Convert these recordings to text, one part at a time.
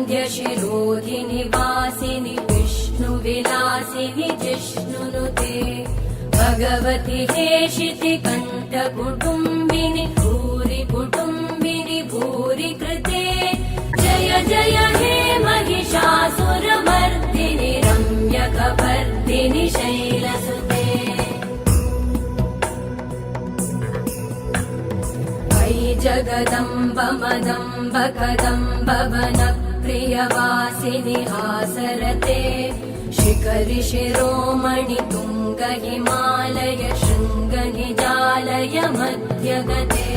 श्रीवरविन्ध्यशिरोधिनि वासिनि विष्णुविलासिनि जिष्णुनुते भगवति हेशिति कण्ठकुटुम्बिनि भूरि कुटुम्बिनि भूरि कृते जय जय हे महिषासुरमर्दिनि रम्यकपर्दिनि शैलसुते अयि जगदम्ब मदम्ब कदम्ब वनप्रियवासिनि हासरते शिखरि शिरोमणि तुङ्ग हिमालय शृङ्ग निजालय मध्यगते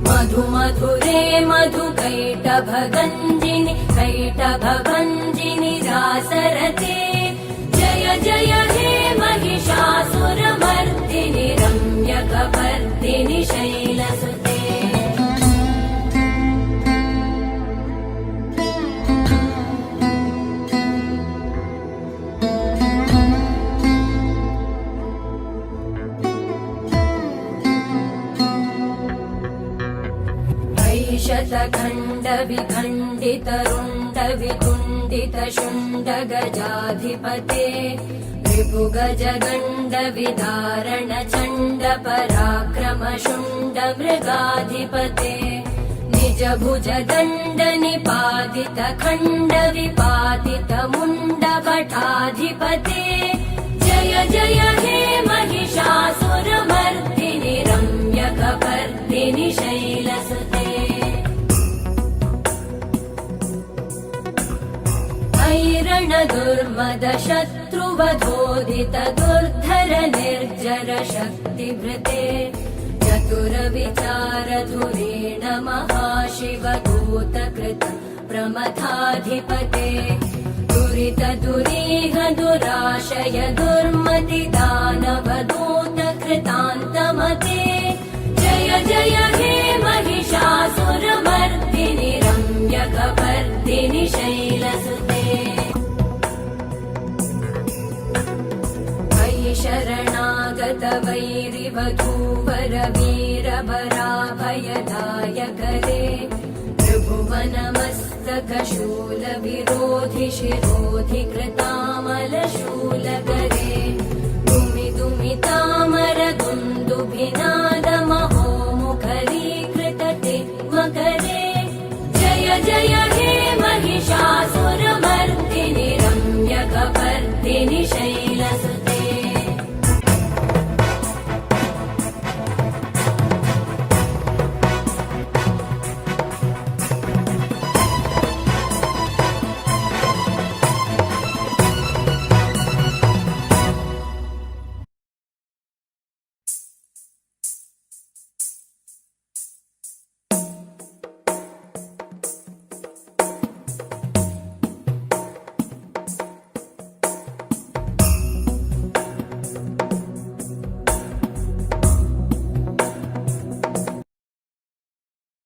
मधु मधुरे मधु कैटभगञ्जिनि कैटभभञ्जिनि रासरते जय जय हे महिषासुरमर्दिनि रम्यकपर्दिनि शैलसुते शतखण्ड विखण्डित रुण्ड वितुण्डित शुण्ड गजाधिपते रिपुगज गण्ड विदारण चण्ड पराक्रम शुण्ड मृगाधिपते निज भुज दण्ड निपातित खण्ड विपातित मुण्ड भटाधिपते जय जय हे महिषासुरमर्दिनि रम्यकपर्दिनि शैलसुते ऐरण दुर्मद शत्रुवधोदित दुर्धर निर्जर शक्तिभृते चतुर विचार धुरेण महाशिव दूतकृत प्रमथाधिपते दुरित दुरीह दुराशय दुर्मति दानव दूत कृतान्तमते जय जय हे महिषासुरमर्दिनि रम्यकपर्दिनि शैलसुते अयि शरणागत वैरिवधूवर वीरभराभयदायकरे त्रिभुवनमस्तक शूल विरोधि शिरोधि कृतामल शूलकरे दुमि दुमि तामर दुन्दुभिना